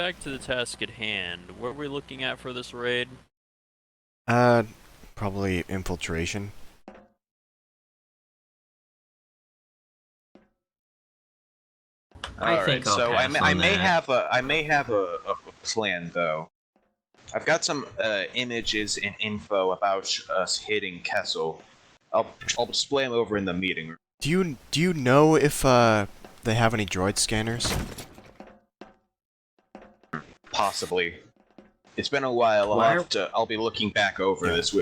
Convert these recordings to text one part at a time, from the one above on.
back to the task at hand. What are we looking at for this raid? Probably infiltration. I All right, think I'll so pass I on may that. have a plan though. I've got some images and info about us hitting Kessel. I'll display them over in the meeting room. Do you know if they have any droid scanners? Possibly. It's been a while. I'll be looking back over this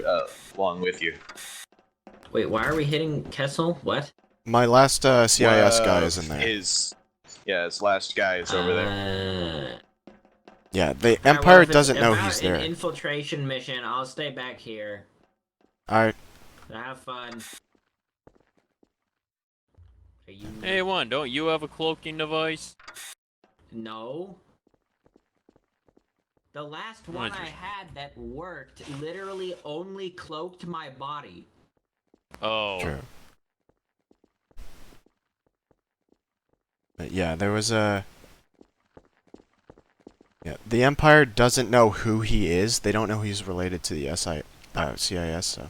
along with you. Wait, why are we hitting Kessel? What? My last CIS guy is in there. His last guy is over there. Yeah, the Alright, Empire well, if it's doesn't know about he's an there. infiltration mission, I'll stay back here. Alright. Have fun. Are you... Hey, don't you have a cloaking device? No. The last one I had that worked literally only cloaked my body. Oh. True. But yeah, there was a... Yeah, the Empire doesn't know who he is. They don't know he's related to the CIS, so...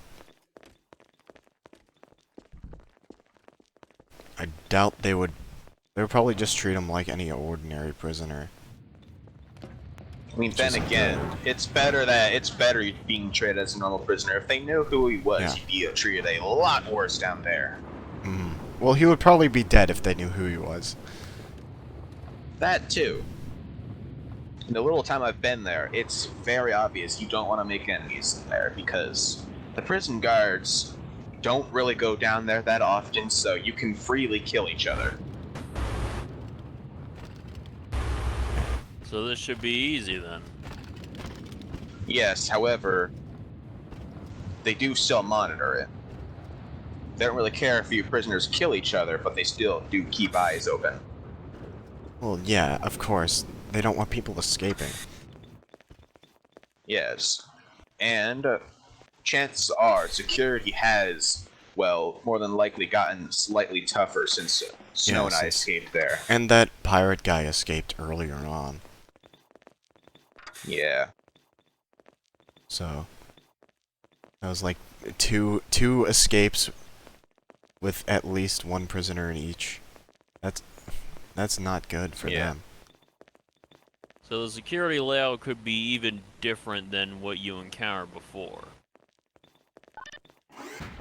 I doubt they would... They would probably just treat him like any ordinary prisoner. I mean, then again, it's better being treated as a normal prisoner. If they knew who he was, he'd be treated a lot worse down there. Mm. Well, he would probably be dead if they knew who he was. That too. In the little time I've been there, it's very obvious you don't want to make enemies in there because the prison guards don't really go down there that often, so you can freely kill each other. So this should be easy then. Yes, however, they do still monitor it. They don't really care if you prisoners kill each other, but they still do keep eyes open. Well, yeah, of course. They don't want people escaping. Yes. And chances are security has, well, more than likely gotten slightly tougher since Snow and I escaped there. And that pirate guy escaped earlier on. Yeah. So that was like two escapes with at least one prisoner in each. That's not good for them. So the security layout could be even different than what you encountered before.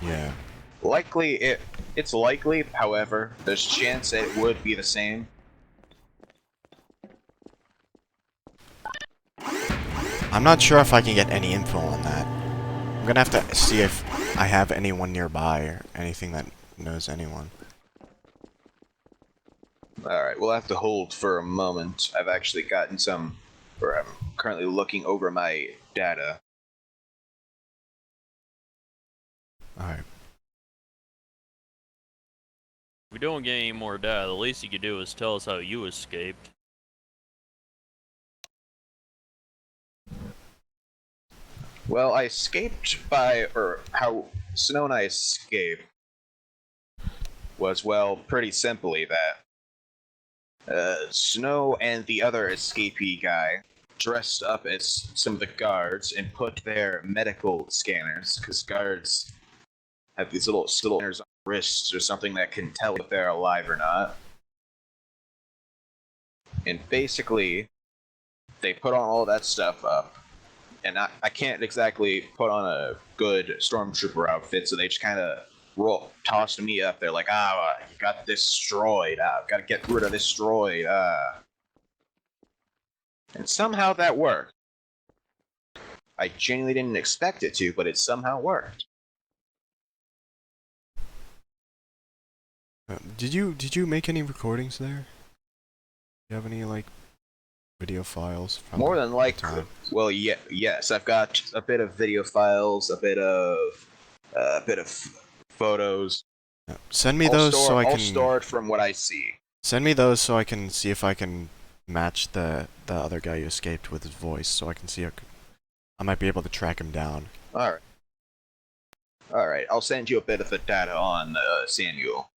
Yeah. It's likely, however, there's a chance that it would be the same. I'm not sure if I can get any info on that. I'm gonna have to see if I have anyone nearby or anything that knows anyone. Alright, we'll have to hold for a moment. I've actually gotten some, or I'm currently looking over my data. Alright. If we don't get any more data, the least you could do is tell us how you escaped. Well, I escaped or how Snow and I escaped was, well, pretty simply that Snow and the other escapee guy dressed up as some of the guards and put their medical scanners, because guards have these little scanners on their wrists or something that can tell if they're alive or not. And basically, they put on all that stuff up. And I can't exactly put on a good stormtrooper outfit, so they just kind of tossed me up there like, you got this droid, got to get rid of this droid, And somehow that worked. I genuinely didn't expect it to, but it somehow worked. Did you make any recordings there? Do you have any, like, video files from More than likely. time? Well, yes, I've got a bit of video files, a bit of photos. Send me those so I can. I'll store it from what I see. Send me those so I can see if I can match the other guy who escaped with his voice, so I can see I might be able to track him down. All right. I'll send you a bit of the data on Samuel.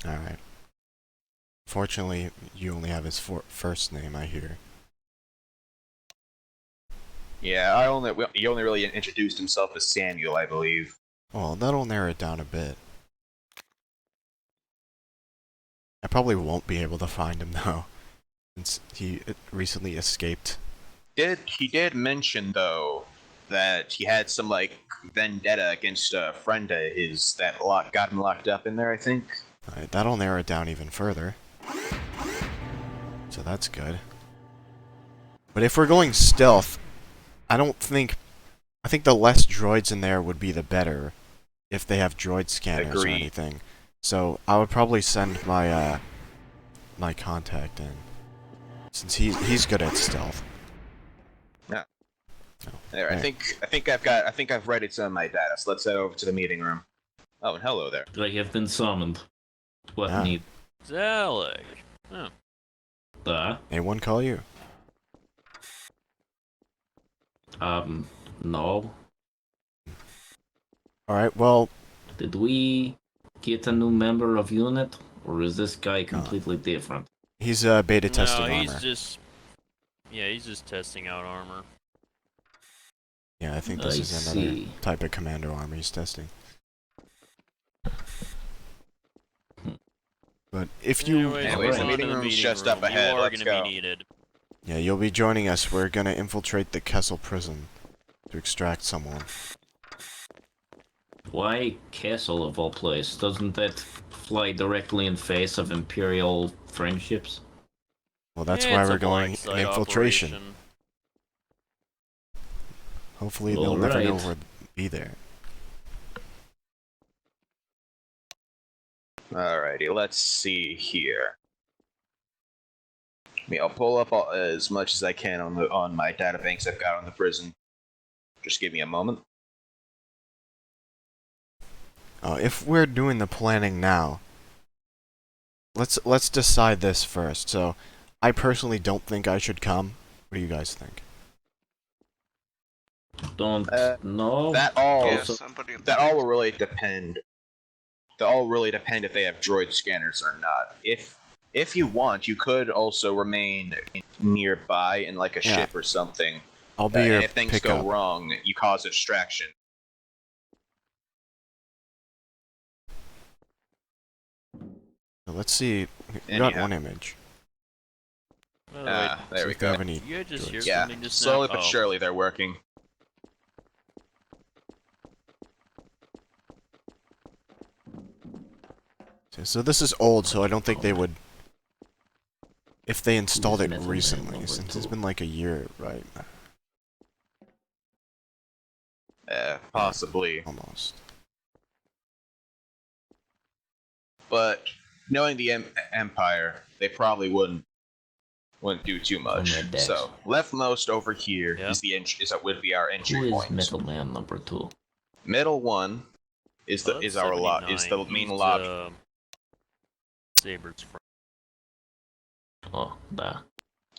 All right. Fortunately, you only have his first name, I hear. Yeah, he only really introduced himself as Samuel, I believe. Well, that'll narrow it down a bit. I probably won't be able to find him though, since he recently escaped. He did mention though that he had some like vendetta against a friend of his that got him locked up in there, I think. Alright, that'll narrow it down even further. So that's good. But if we're going stealth, I think the less droids in there would be the better, if they have droid scanners or Agreed. anything. So I would probably send my my contact in, since he's good at stealth. Yeah. Oh, There, hey. I think I've readied some of my data, so let's head over to the meeting room. Oh, and hello there. I have been summoned. What Ah. need? Zelig. Oh. Anyone call you? No. Alright, well, Did we get a new member of unit, or is this guy completely different? he's beta testing No, he's armor. just... Yeah, he's just testing out armor. Yeah, I think this I is another see. type of commando armor he's testing. But if you... Anyways, the on meeting to room's meeting just room. up ahead. You are Let's gonna go. be needed. Yeah, you'll be joining us. We're gonna infiltrate the Kessel prison to extract someone. Why Castle of all places? Doesn't that fly directly in face of Imperial friendships? Well, that's Yeah, why it's we're a going black in site infiltration. operation. Hopefully they'll never know Alright. we'll be there. Alrighty, let's see here. I'll pull up as much as I can on my data banks I've got on the prison. Just give me a moment. If we're doing the planning now, let's decide this first. So, I personally don't think I should come. What do you guys think? Don't know. That all Yeah, Also- somebody. that all will really depend. That all really depend if they have droid scanners or not. If you want, you could also remain nearby in like a Yeah. ship or something. I'll be And your if things pickup. go wrong, you cause a distraction. So let's see. We got Anyhow. one image. Oh, Ah, wait, there See we if they have go. any you just hear droids. Yeah, something just slowly now? but Oh. surely they're working. So this is old, so I don't think they would... If they installed it Metal Man recently, number since it's 2. been like a year, right? Possibly. Almost. But knowing the Empire, they probably wouldn't do too much. their decks. So leftmost over here Yeah. is would be our Who entry is point. Metal Man number 2? Middle one is Well, is that's our is the 79. main He's, lobby. Saber's friend. Oh, da.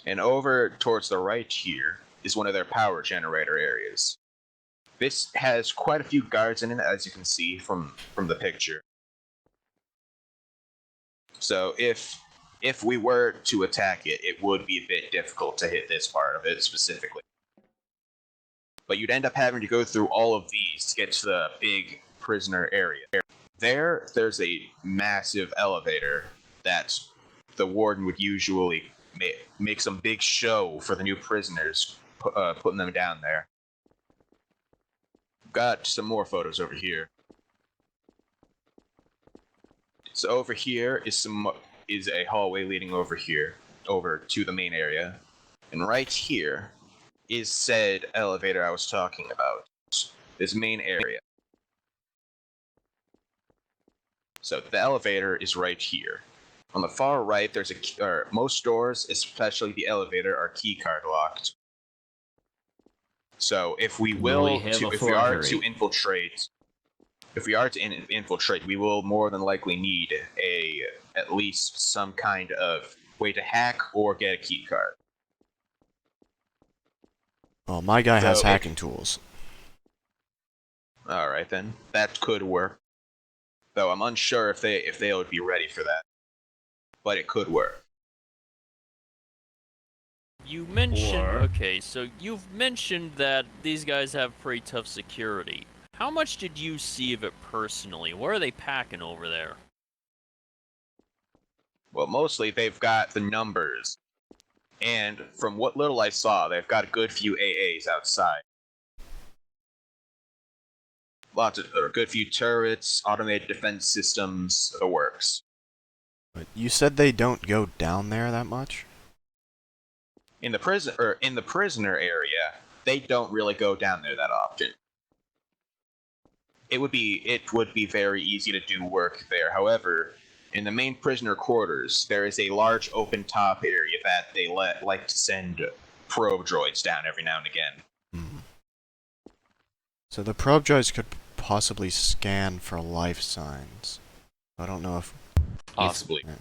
And over towards the right here is one of their power generator areas. This has quite a few guards in it, as you can see from the picture. So if we were to attack it, it would be a bit difficult to hit this part of it specifically. But you'd end up having to go through all of these to get to the big prisoner area. There's a massive elevator that the warden would usually make some big show for the new prisoners, putting them down there. Got some more photos over here. So over here is a hallway leading over here, over to the main area. And right here is said elevator I was talking about. This main area. So the elevator is right here. On the far right, there's most doors, especially the elevator, are keycard locked. So if we are to infiltrate, we will more than likely need at least some kind of way to hack or get a keycard. Well, my guy has So hacking tools. All right then, that could work. Though I'm unsure if they would be ready for that, but it could work. You mentioned, Or- okay, so you've mentioned that these guys have pretty tough security. How much did you see of it personally? What are they packing over there? Well, mostly they've got the numbers, and from what little I saw, they've got a good few AAs outside. Or a good few turrets, automated defense systems, the works. But you said they don't go down there that much? In the prisoner area, they don't really go down there that often. It would be very easy to do work there. However, in the main prisoner quarters, there is a large open top area that they like to send probe droids down every now and again. Hmm. So the probe droids could possibly scan for life signs. I don't know if... Possibly. Yeah.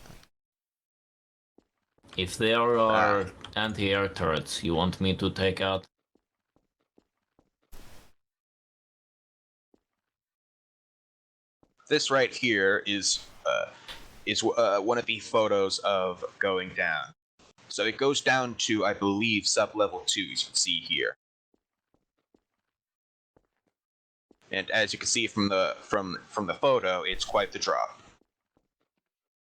If there are anti-air turrets you want me to take out, This right here is one of the photos of going down. So it goes down to, I believe, sub-level 2, as you can see here. And as you can see from the photo, it's quite the drop.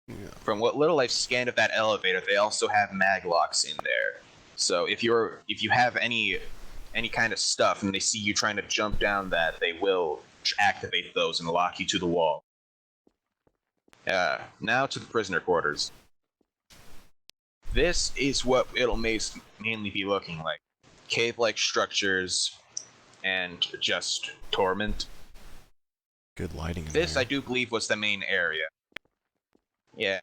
Yeah. From what little I've scanned of that elevator, they also have mag locks in there. So if you have any kind of stuff and they see you trying to jump down that, they will activate those and lock you to the wall. Now to the prisoner quarters. This is what it'll mainly be looking like. Cave-like structures and just torment. Good lighting in This, there. I do believe, was the main area. Yeah.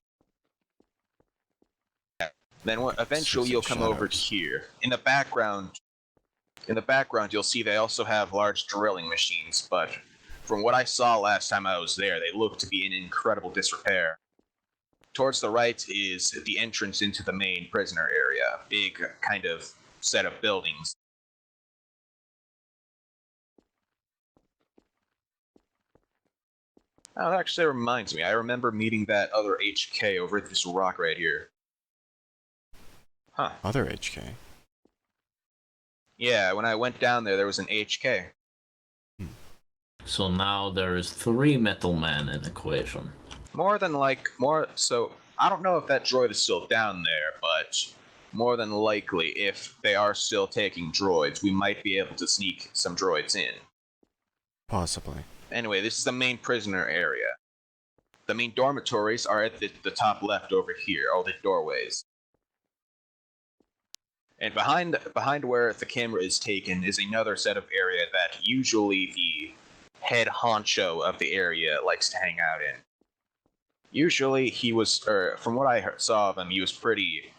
Then eventually you'll come over to shadows. here. In the background, you'll see they also have large drilling machines, but from what I saw last time I was there, they look to be in incredible disrepair. Towards the right is the entrance into the main prisoner area, big kind of set of buildings. Oh, that actually reminds me. I remember meeting that other HK over at this rock right here. Huh. Other HK. Yeah, when I went down there was an HK. so now there is 3 metal men in equation. So, I don't know if that droid is still down there, but more than likely, if they are still taking droids, we might be able to sneak some droids in. Possibly. Anyway, this is the main prisoner area. The main dormitories are at the top left over here, all the doorways. And behind where the camera is taken is another set of area that usually the head honcho of the area likes to hang out in. Usually he was, from what I saw of him, he was pretty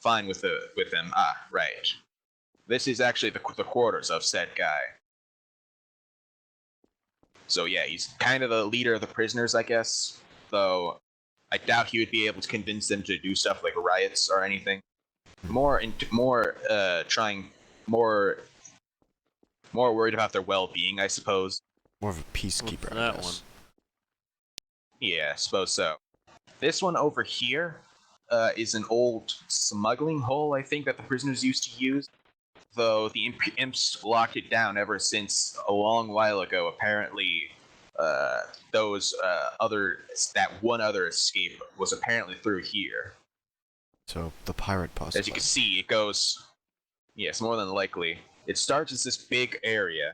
fine with them. Ah, right. This is actually the quarters of said guy. So yeah, he's kind of the leader of the prisoners, I guess. Though I doubt he would be able to convince them to do stuff like riots or anything. More worried about their well-being, I suppose. More of a peacekeeper, for I that guess. Yeah, I suppose so. This one over here is an old smuggling hole, I think, that the prisoners used to use. Though the imps locked it down ever since a long while ago. Apparently, that one other escape was apparently through here. So, the pirate possibly. As you can see, it goes... Yes, more than likely. It starts as this big area.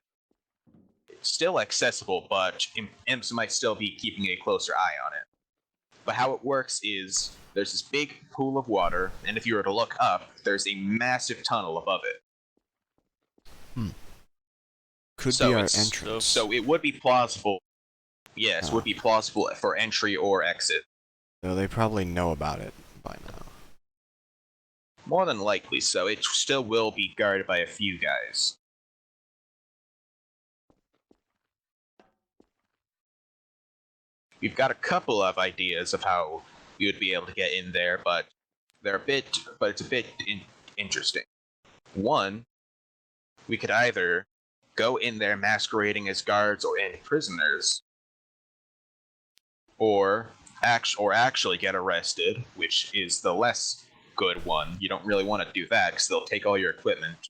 It's still accessible, but imps might still be keeping a closer eye on it. But how it works is, there's this big pool of water, and if you were to look up, there's a massive tunnel above it. Could So be our it's- entrance. So it would be plausible. Yes, would be plausible for entry or exit. Though they probably know about it by now. More than likely so. It still will be guarded by a few guys. We've got a couple of ideas of how we would be able to get in there, but it's a bit interesting. One, we could either go in there masquerading as guards and prisoners, or actually get arrested, which is the less good one. You don't really want to do that because they'll take all your equipment.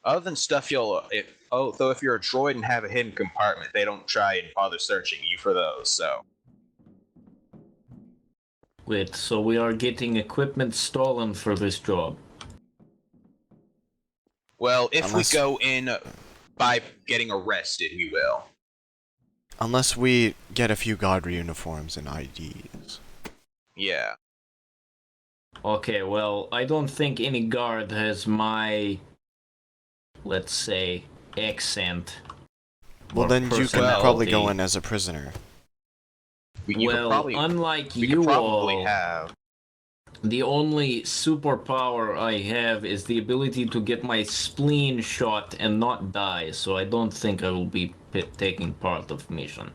Other than stuff though if you're a droid and have a hidden compartment, they don't try and bother searching you for those, so. Wait, so we are getting equipment stolen for this job? Well, if Unless- we go in by getting arrested, we will. Unless we get a few guard uniforms and IDs. Yeah. Okay, well, I don't think any guard has my, let's say, accent. Well, or then you can probably go personality. in as a prisoner. You Well, could probably, unlike we you could probably all, have. the only superpower I have is the ability to get my spleen shot and not die, so I don't think I will be taking part of mission.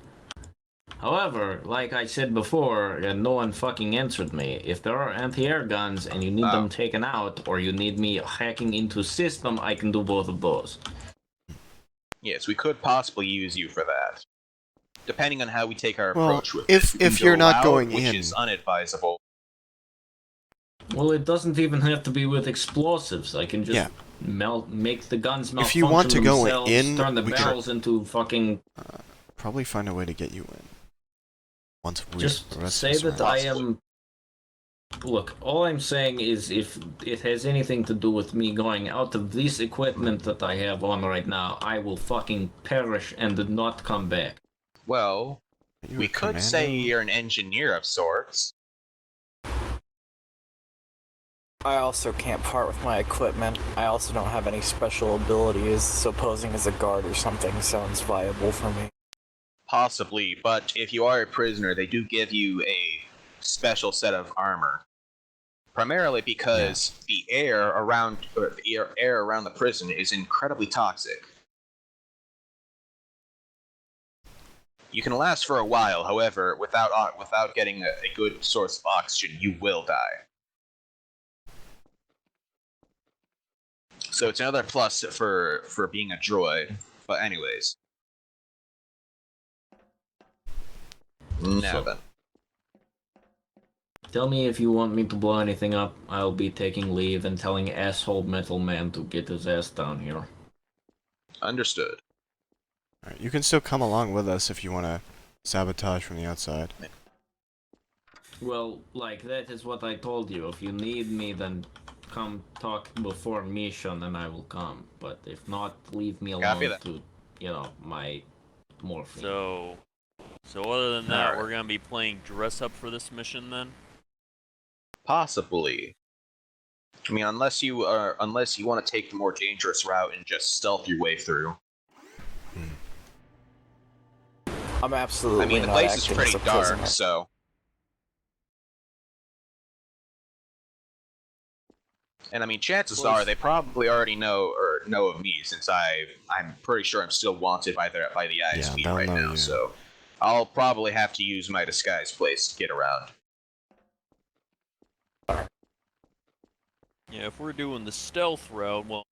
However, like I said before, and no one fucking answered me, if there are anti-air guns and you need them taken out, or you need me hacking into system, I can do both of those. Yes, we could possibly use you for that. Depending on how we take our Well, approach with if it. We can you're go not loud, going which in- is unadvisable. Well, it doesn't even have to be with explosives. I can just Yeah. make the guns malfunction If you want to go themselves, in, turn the we could- barrels into fucking... Probably find a way to get you in. Once we Just arrest say this that man. I am... Look, all I'm saying is if it has anything to do with me going out of this equipment that I have on right now, I will fucking perish and not come back. Well, Are you we a could say commando? you're an engineer of sorts. I also can't part with my equipment. I also don't have any special abilities, so posing as a guard or something sounds viable for me. Possibly, but if you are a prisoner, they do give you a special set of armor. Primarily because the air around the prison is incredibly toxic. You can last for a while, however, without getting a good source of oxygen, you will die. So it's another plus for being a droid. But anyways. Now then. Tell me if you want me to blow anything up, I'll be taking leave and telling asshole metal man to get his ass down here. Understood. Alright, you can still come along with us if you want to sabotage from the outside. Well, like, that is what I told you. If you need me, then come talk before mission and I will come. But if not, leave me alone Copy that. to, my morphine. So other than that, Alright. we're gonna be playing dress up for this mission then? Possibly. I mean, unless you want to take the more dangerous route and just stealth your way through. I'm absolutely I mean, the not place is acting pretty as a dark, prisoner. so. And I mean, chances are they probably already know of me, since I'm pretty sure I'm still wanted by the ISP they'll right know now. you. So I'll probably have to use my disguise place to get around. Yeah, if we're doing the stealth route, well,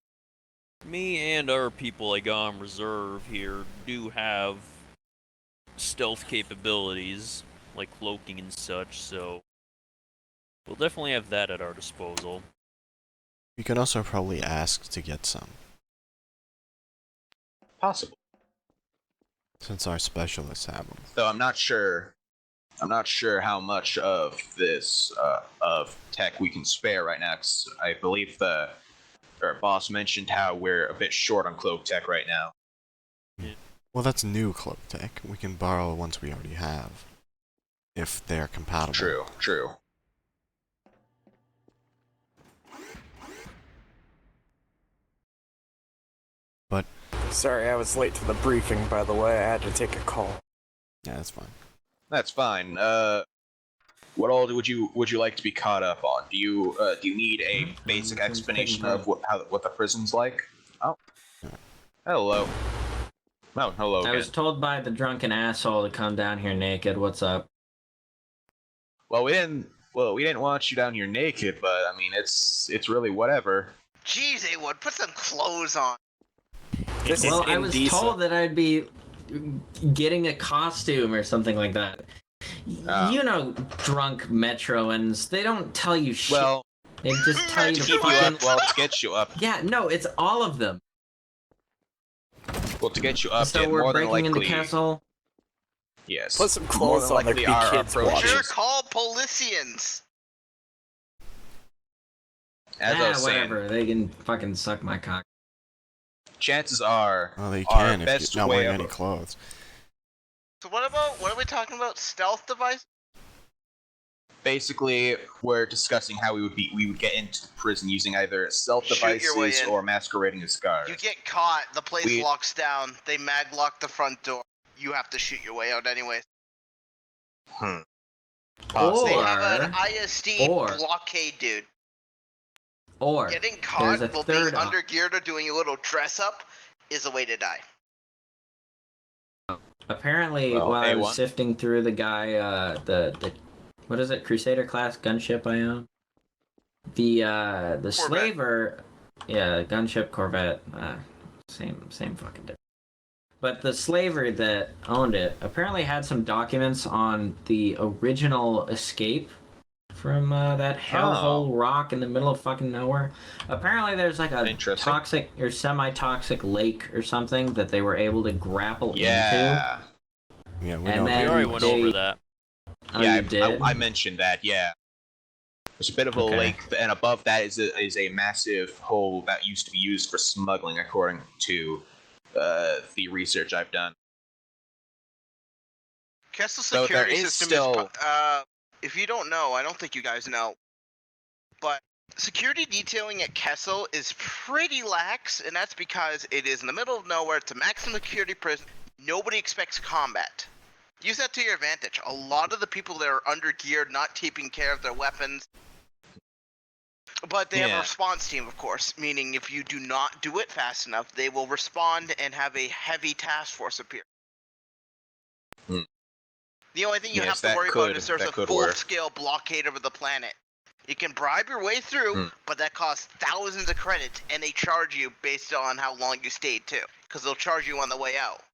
me and our people I got on reserve here do have stealth capabilities, like cloaking and such, so we'll definitely have that at our disposal. You can also probably ask to get some, Possible. since our specialists have them. Though I'm not sure how much of this of tech we can spare right now, because I believe our boss mentioned how we're a bit short on cloak tech right now. Well, that's new cloak tech. We can borrow ones we already have, if they're compatible. True. But Sorry, I was late to the briefing, by the way. I had to take a call. yeah, that's fine. That's fine. What all would you like to be caught up on? Do you need a basic explanation of what the prison's like? Oh, hello. Oh, hello. I Again. was told by the drunken asshole to come down here naked. What's up? Well, we didn't want you down here naked, but I mean, it's really whatever. Jeez, A1, put some clothes on. This Well, is I was indecent. told that I'd be getting a costume or something like that. Oh. You know, drunk Metroans, they don't tell you shit. Well, They just tell you to Keep you fucking... up, well, to get you up. Yeah, no, it's all of them. Well, to get you up, So then we're more than breaking likely... into castle. Yes. Put some More clothes than on, there likely could be our kids approach watching. Sure, is, call Policians. as I was saying, Whatever. They can fucking suck my cock. chances are Well, they our can if best you're not way wearing of... any clothes. So what are we talking about? Stealth device? Basically, we're discussing how we would get into the prison using either stealth Shoot your way devices in. or masquerading as guards. You get caught, the place We- locks down, they mag lock the front door. You have to shoot your way out anyway. Hmm. Or- They have an ISD or- blockade, dude. Or Getting caught there's a while being third under geared or doing a little dress up is a way to die. Apparently, Well, while I A1. was sifting through the guy, the what is it, Crusader class gunship I own? The slaver, yeah, gunship Corvette, same fucking difference. But the slaver that owned it apparently had some documents on the original escape from that hellhole rock in the middle of fucking nowhere. Apparently, there's like a Interesting. toxic or semi-toxic lake or something that they were able to grapple into. Yeah. Yeah, we And know. then- We already went they- over that. Oh, Yeah, you did? I mentioned that, yeah. There's a bit of a Okay. lake, and above that is a massive hole that used to be used for smuggling, according to the research I've done. Kessel So there security is system still- is if you don't know, I don't think you guys know, but security detailing at Kessel is pretty lax, and that's because it is in the middle of nowhere. It's a maximum security prison. Nobody expects combat. Use that to your advantage. A lot of the people that are under geared, not taking care of their weapons, but they have a Yeah. response team, of course, meaning if you do not do it fast enough, they will respond and have a heavy task force appear. Hmm. The only thing you Yes, have to that worry about could- is there's that a could work. full-scale blockade over the planet. You can bribe your way through, Hmm. but that costs thousands of credits, and they charge you based on how long you stayed too, because they'll charge you on the way out.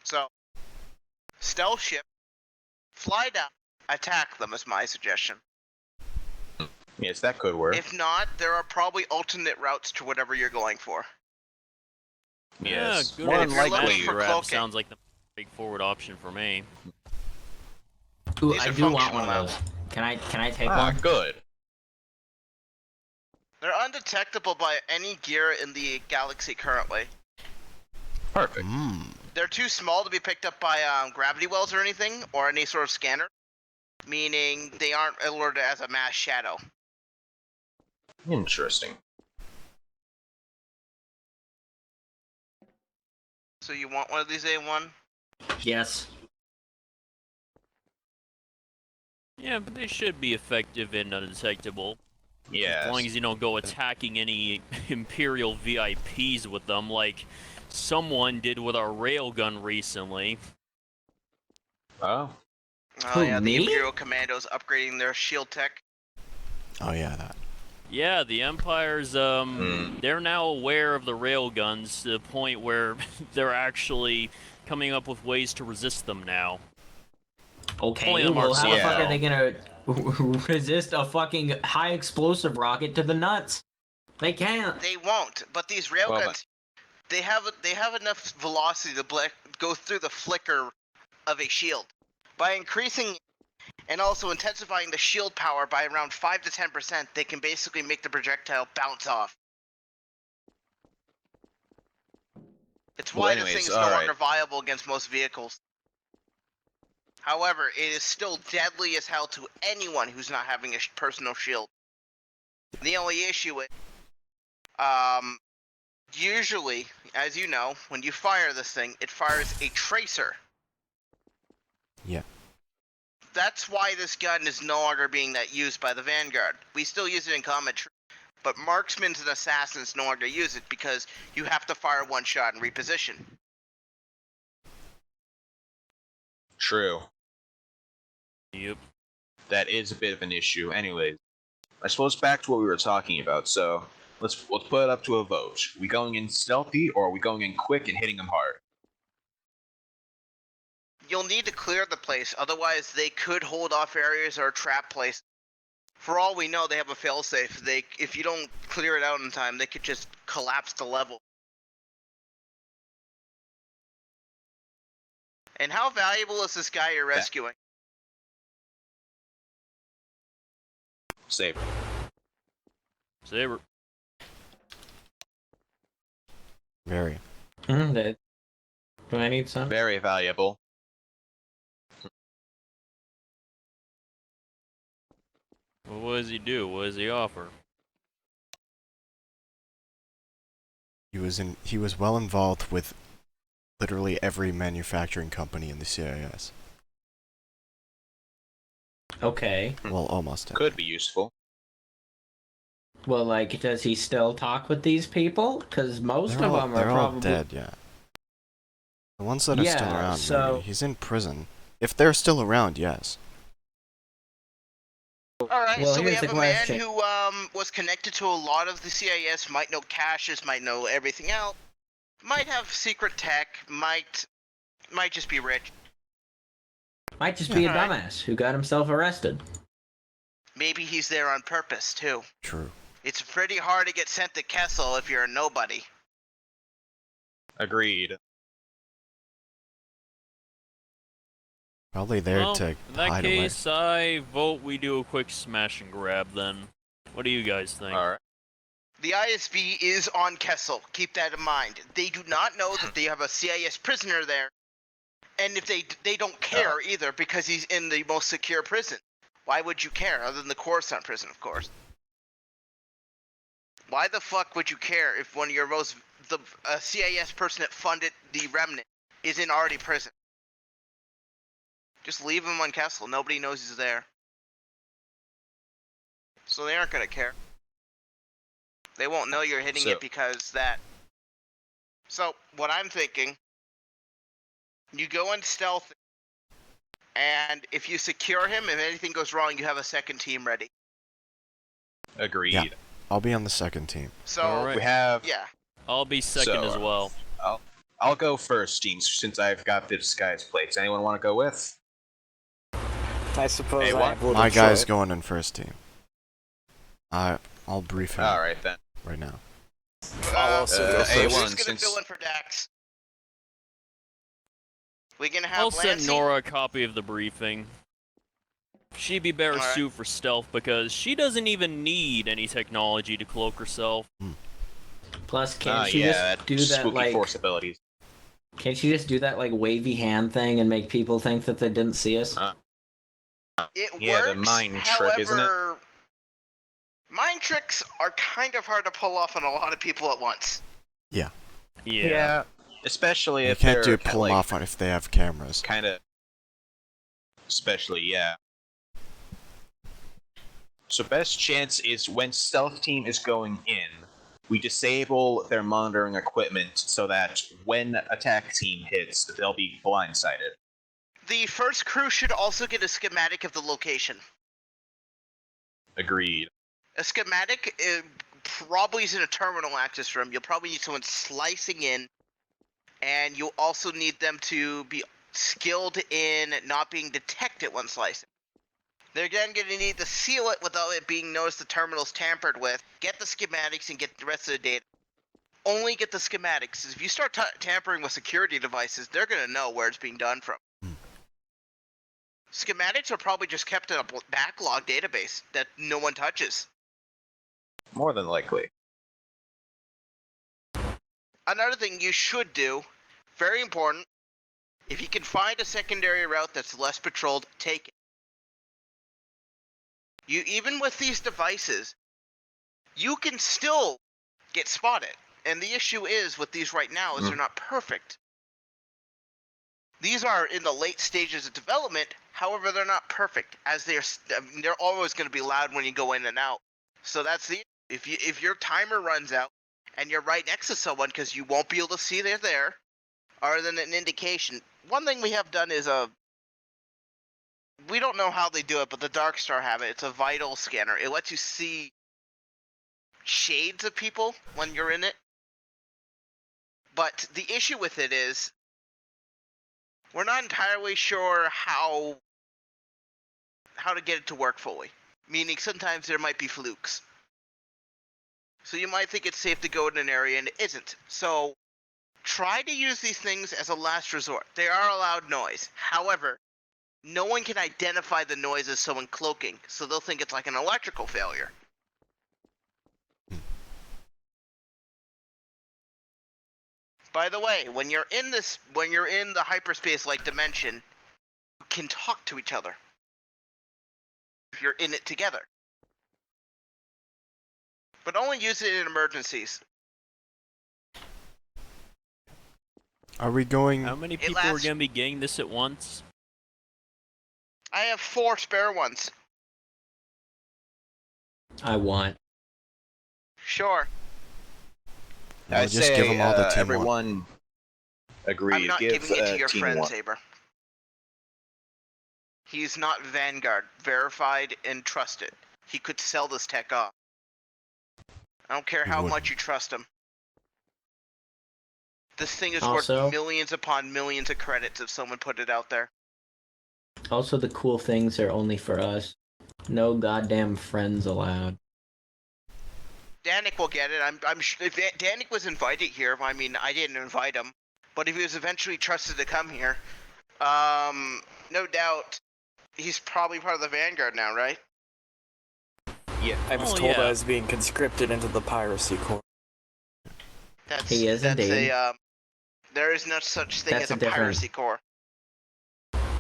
So, stealth ship, fly down, attack them is my suggestion. Yes, that could work. If not, there are probably alternate routes to whatever you're going for. Yes. Yeah, good More if than you're looking likely, for grab cloaking. sounds like the straightforward option for me. Ooh, These I are do want functional one of those. Can I take Ah, one? good. They're undetectable by any gear in the galaxy currently. Perfect. They're too small to be picked up by gravity wells or anything, or any sort of scanner, meaning they aren't alerted as a mass shadow. Interesting. So you want one of these A1? Yes. Yeah, but they should be effective and undetectable. Yes. As long as you don't go attacking any Imperial VIPs with them, like someone did with our railgun recently. Oh. Oh Who, yeah, the me? Imperial Commandos upgrading their shield tech. Oh yeah, that. Yeah, the Empire's, they're now aware of the railguns to the point where they're actually coming up with ways to resist them now. Okay, Only on well, how the Marcel. fuck are they gonna resist a fucking high explosive rocket to the nuts? They can't. They won't, but these railguns, Well, they have enough velocity to go through the flicker of a shield. By increasing and also intensifying the shield power by around 5 to 10%, they can basically make the projectile bounce off. It's Well, why anyways, this thing is no alright. longer viable against most vehicles. However, it is still deadly as hell to anyone who's not having a personal shield. The only issue is, usually, as you know, when you fire this thing, it fires a tracer. Yeah. That's why this gun is no longer being used by the Vanguard. We still use it in combat, but marksmen and assassins no longer use it because you have to fire one shot and reposition. True. Yep. That is a bit of an issue. Anyways, I suppose back to what we were talking about. So let's put it up to a vote. Are we going in stealthy or are we going in quick and hitting them hard? you'll need to clear the place, otherwise they could hold off areas or trap place. For all we know, they have a failsafe. If you don't clear it out in time, they could just collapse the level. And how valuable is this guy you're rescuing? Saber. Saber. Very. Do I need some? Very valuable. Well, what does he do? What does he offer? He was well involved with literally every manufacturing company in the CIS. Okay. Well, almost. Could be useful. Well, like, does he still talk with these people? Because most They're of them are they're all probably dead, yeah. The ones that are still Yeah, around, so- maybe. He's in prison. If they're still around, yes. Alright, Well, so we here's have the a man question. who was connected to a lot of the CIS, might know caches, might know everything else, might have secret tech, might just be rich. might just be a Alright. dumbass who got himself arrested. Maybe he's there on purpose, too. True. It's pretty hard to get sent to Kessel if you're a nobody. Agreed. Probably there Well, to in that hide case, I vote we do a quick smash and grab then. What do you guys think? Alright. The ISB is on Kessel. Keep that in mind. They do not know that they have a CIS prisoner there, and if they don't care either because he's in the most secure prison. Why would you care, other than the Coruscant prison, of course? Why the fuck would you care if one of your a CIS person that funded the Remnant is in already prison? Just leave him on Kessel. Nobody knows he's there. So they aren't gonna care. They won't know you're hitting it because that. So, what I'm thinking, you go in stealth, and if you secure him, if anything goes wrong, you have a second team ready. Agreed. Yeah. I'll be on the second team. So, Alright. We have. yeah. I'll be second So, as well. I'll go first, Gene, since I've got the disguise plates. Anyone want to go with? I suppose Hey, I what? have little My guy's choice. going in first team. I'll brief him Alright then. right now. I'll also go So first. who's A1, gonna since- fill in for Dax? We gonna have I'll send Lancey? Nora a copy of the briefing. She'd be better Alright. suited for stealth because she doesn't even need any technology to cloak herself. Plus, can't she yeah, just do that that spooky like? force abilities. Can't she just do that like wavy hand thing and make people think that they didn't see us? It Yeah, the works, mind trick, isn't it? however, mind tricks are kind of hard to pull off on a lot of people at once. Yeah. Especially You if can't they're pull them off if they have cameras. kind of. Especially, yeah. So best chance is when stealth team is going in, we disable their monitoring equipment so that when attack team hits, they'll be blindsided. The first crew should also get a schematic of the location. Agreed. A schematic probably is in a terminal access room. You'll probably need someone slicing in, and you'll also need them to be skilled in not being detected when slicing. They're again going to need to seal it without it being noticed the terminal's tampered with. Get the schematics and get the rest of the data. Only get the schematics. If you start tampering with security devices, they're going to know where it's being done from. Schematics are probably just kept in a backlog database that no one touches. More than likely. Another thing you should do, very important, if you can find a secondary route that's less patrolled, take it. Even with these devices, you can still get spotted. And the issue is with these right now is they're not perfect. These are in the late stages of development, however, they're not perfect, as they're always going to be loud when you go in and out. So that's the if your timer runs out and you're right next to someone because you won't be able to see they're there, other than an indication. One thing we have done is we don't know how they do it, but the Dark Star have it. It's a vital scanner. It lets you see shades of people when you're in it. But the issue with it is We're not entirely sure how to get it to work fully. Meaning sometimes there might be flukes. So you might think it's safe to go in an area and it isn't. So try to use these things as a last resort. They are a loud noise. However, no one can identify the noise as someone cloaking, so they'll think it's like an electrical failure. By the way, when you're in the hyperspace-like dimension, you can talk to each other. If you're in it together. But only use it in emergencies. Are we going? How many people are gonna be getting this at once? I have 4 spare ones. I want. Sure. I'll I'd just say give them all the team everyone agreed. I'm not Give giving it to your team friend, one. Saber. He's not Vanguard, verified and trusted. He could sell this tech off. I don't care He how wouldn't. much you trust him. This thing is Also- worth millions upon millions of credits if someone put it out there. Also, the cool things are only for us. No goddamn friends allowed. Danik will get it. I'm sure if Danik was invited here, I mean, I didn't invite him, but if he was eventually trusted to come here, no doubt, he's probably part of the Vanguard now, right? Yeah. I was Oh, told yeah. I was being conscripted into the piracy corps. That's He is that's indeed. there is no such thing That's as a a different- piracy corps.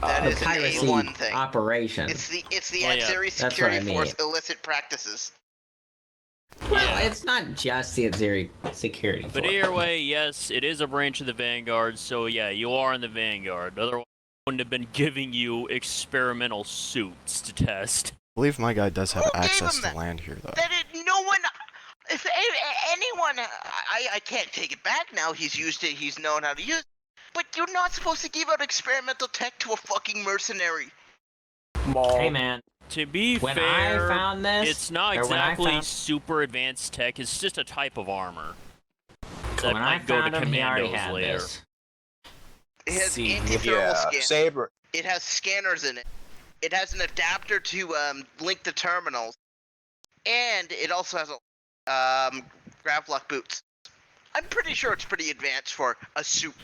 That The is an piracy A1 thing. operation. It's the Oh, yeah. Auxiliary That's what Security I mean. Force illicit practices. Well, it's not just the Azeri security. But force. either way, yes, it is a branch of the Vanguard, so yeah, you are in the Vanguard. Otherwise, I wouldn't have been giving you experimental suits to test. I believe my guy does have Who gave access him to that? land here, though. No one. If anyone, I can't take it back now. He's used it. He's known how to use it. But you're not supposed to give out experimental tech to a fucking mercenary. Maul. Hey man, To be when fair, I found this, it's not or when I exactly found- super advanced tech, it's just a type of armor. That when I might go to found him, he already commandos had later. this. It has See, anti-thermal Yeah. scan. Saber. It has scanners in it. It has an adapter to link the terminals, and it also has a grav-lock boots. I'm pretty sure it's pretty advanced for a suit.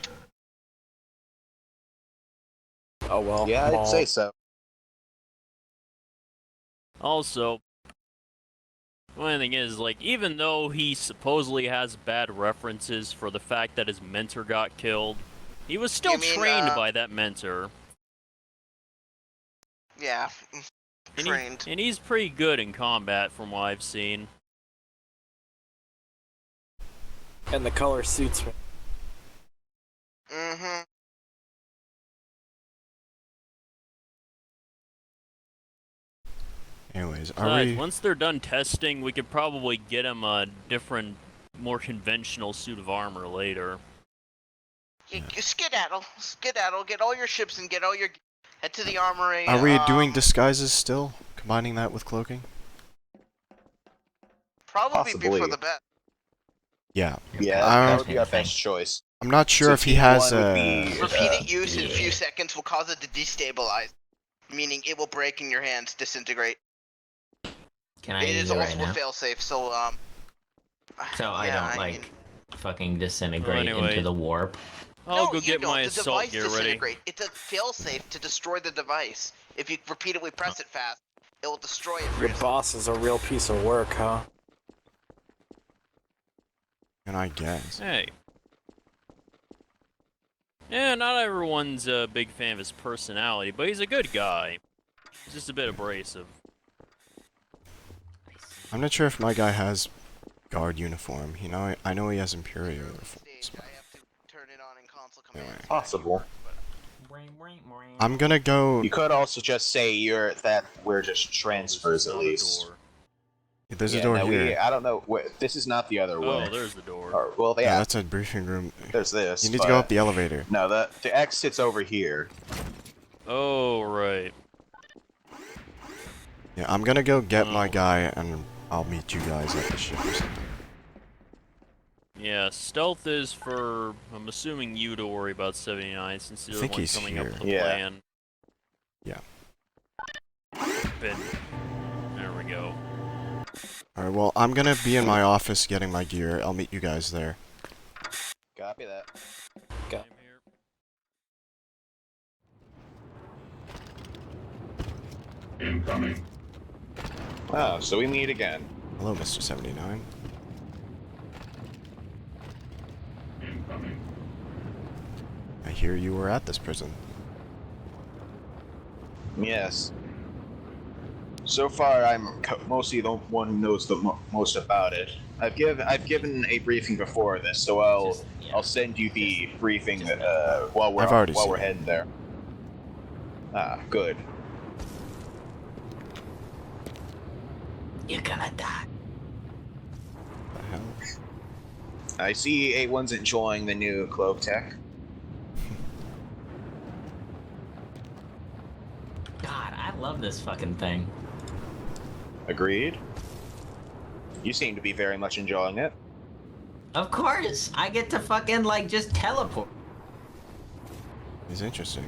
Oh well. Yeah, Maul. I'd say so. Also, one thing is, like, even though he supposedly has bad references for the fact that his mentor got killed, he was still You mean, trained by that mentor. Yeah, And, trained. and he's pretty good in combat from what I've seen. And the color suits me. Mm-hmm. Anyways, are Besides, we? once they're done testing, we could probably get him a different, more conventional suit of armor later. You skedaddle, get all your ships and get all your. Head to the armory. Are we doing disguises still? Combining that with cloaking? Probably be for Possibly. the best. Yeah. Yeah, I that don't- would be our best choice. I'm not sure So if he team has one would a. be- Repeated use in a yeah. few seconds will cause it to destabilize, meaning it will break in your hands, disintegrate. Can I It use is it right also now? a failsafe, so So I yeah, don't like mean- fucking disintegrate Anyway. into the warp. I'll no, go you get don't. my The assault device gear ready. disintegrate. It's a failsafe to destroy the device. If you repeatedly press it fast, it will destroy it for Your you. boss is a real piece of work, huh? And I guess. Hey. Yeah, not everyone's a big fan of his personality, but he's a good guy. He's just a bit abrasive. I'm not sure if my guy has guard uniform. You know, I know he has Imperial uniforms. Stage, But I have to turn it on in console command. Anyway. Possible. I'm gonna go. You could also just say we're just transfers at Not a least. door. There's a Yeah, door no, here. I don't know. This is not the other Oh, way. there's the door. Or, well, Yeah, yeah, that's a briefing room. there's this. You need to but- go up the elevator. No, the exit's over here. Oh, right. Yeah, I'm gonna go get my Oh. guy, and I'll meet you guys at the ship or something. Yeah, stealth is for, I'm assuming you to worry about 79 since you're the think one he's coming here. up with the Yeah. plan. Yeah. There we go. Alright, well, I'm gonna be in my office getting my gear. I'll meet you guys there. Copy that. Go. Same here. Incoming. Oh, so we meet again. Hello, Mr. 79. Incoming. I hear you were at this prison. Yes. So far, I'm mostly the one who knows the most about it. I've given a briefing before this, so I'll send you the briefing while I've already seen we're it. heading there. Ah, good. You're gonna die. What the hell? I see A1's enjoying the new cloak tech. God, I love this fucking thing. Agreed. You seem to be very much enjoying it. Of course, I get to fucking like just teleport. It's interesting.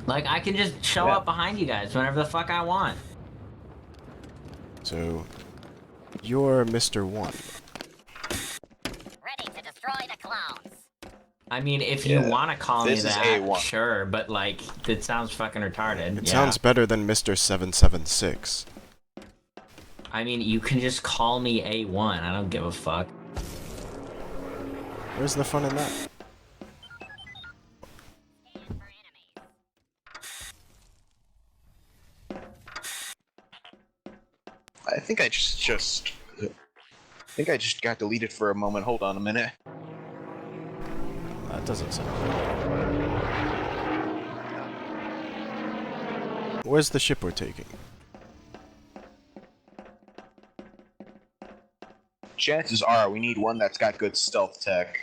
Like I can just show Yeah. up behind you guys whenever the fuck I want. So, you're Mr. 1. Ready to destroy the clones. I mean, if you Yeah, want to call me this is that, A1. sure, but like it sounds fucking retarded. It yeah. sounds better than Mr. 776. I mean, you can just call me A1. I don't give a fuck. Where's the fun in that? Scan for enemies. I think I just got deleted for a moment. Hold on a minute. That doesn't sound good. Where's the ship we're taking? Chances are we need one that's got good stealth tech.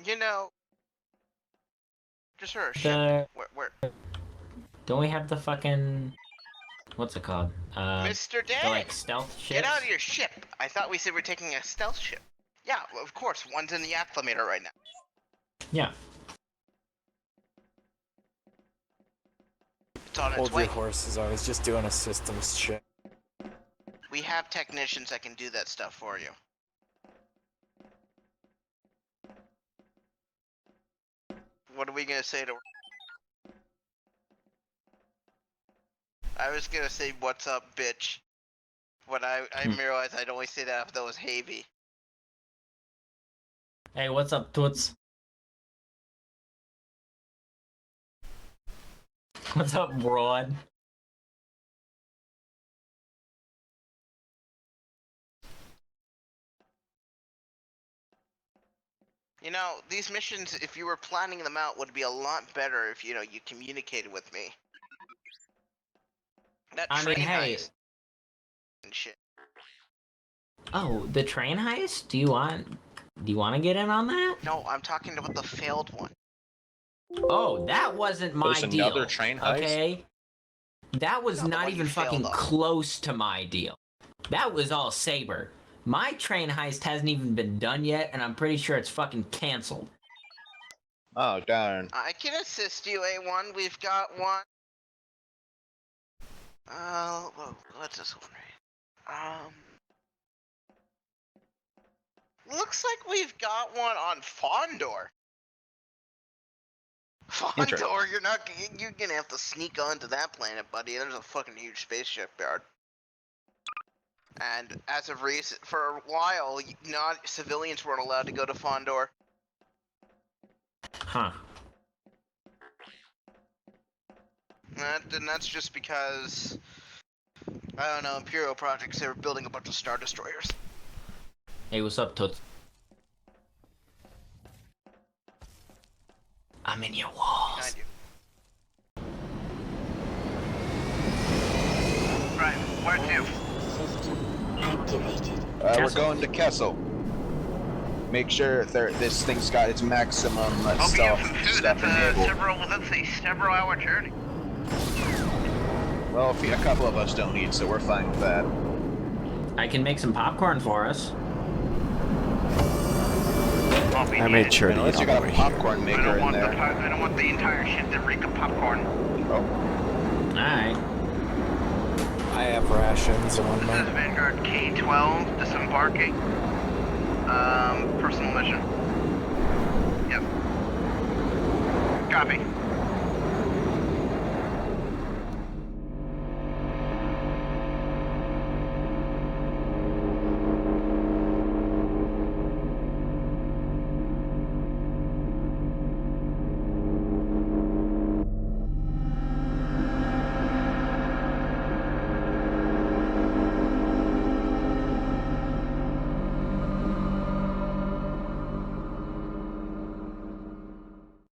You know, just for a ship. The, Where don't we have the fucking what's it called? Mr. The, Dan, like stealth ships. get out of your ship. I thought we said we're taking a stealth ship. Yeah, well, of course. One's in the acclimator right now. Yeah. It's on its Hold way. your horses. I was just doing a systems check. We have technicians that can do that stuff for you. What are we gonna say to? I was gonna say, "What's up, bitch?" But I realized I'd only say that if that was Havy. Hey, what's up, Toots? What's up, broad? You know, these missions, if you were planning them out, would be a lot better if, you know, you communicated with me. That I mean, train hey. heist and shit. Oh, the train heist? Do you want to get in on that? No, I'm talking about the failed one. Oh, that wasn't my There's deal. another train heist? Okay. That was No, the not one even you failed fucking on. close to my deal. That was all Saber. My train heist hasn't even been done yet, and I'm pretty sure it's fucking canceled. Oh darn. I can assist you, A1. We've got one. Whoa, what's this one? Looks like we've got one on Fondor. Interesting. Fondor, you're gonna have to sneak onto that planet, buddy. There's a fucking huge spaceship yard. And as of recent, for a while, not civilians weren't allowed to go to Fondor. Huh. And that's just because, I don't know, Imperial projects, they were building a bunch of Star Destroyers. Hey, what's up, Toots? I'm in your walls. Behind you. Right, where to? We're Kessel. going to Kessel. Make sure this thing's got its maximum stealth stuff enabled. That's a several hour journey. Well, a couple of us don't need, so we're fine with that. I can make some popcorn for us. I'll be I needed. made sure to Unless eat you on got the a way here. popcorn I maker don't in want there. I don't want the entire ship to reek of popcorn. Oh, Alright. I have rations on This me. is Vanguard K-12 disembarking. Personal mission. Yep. Copy.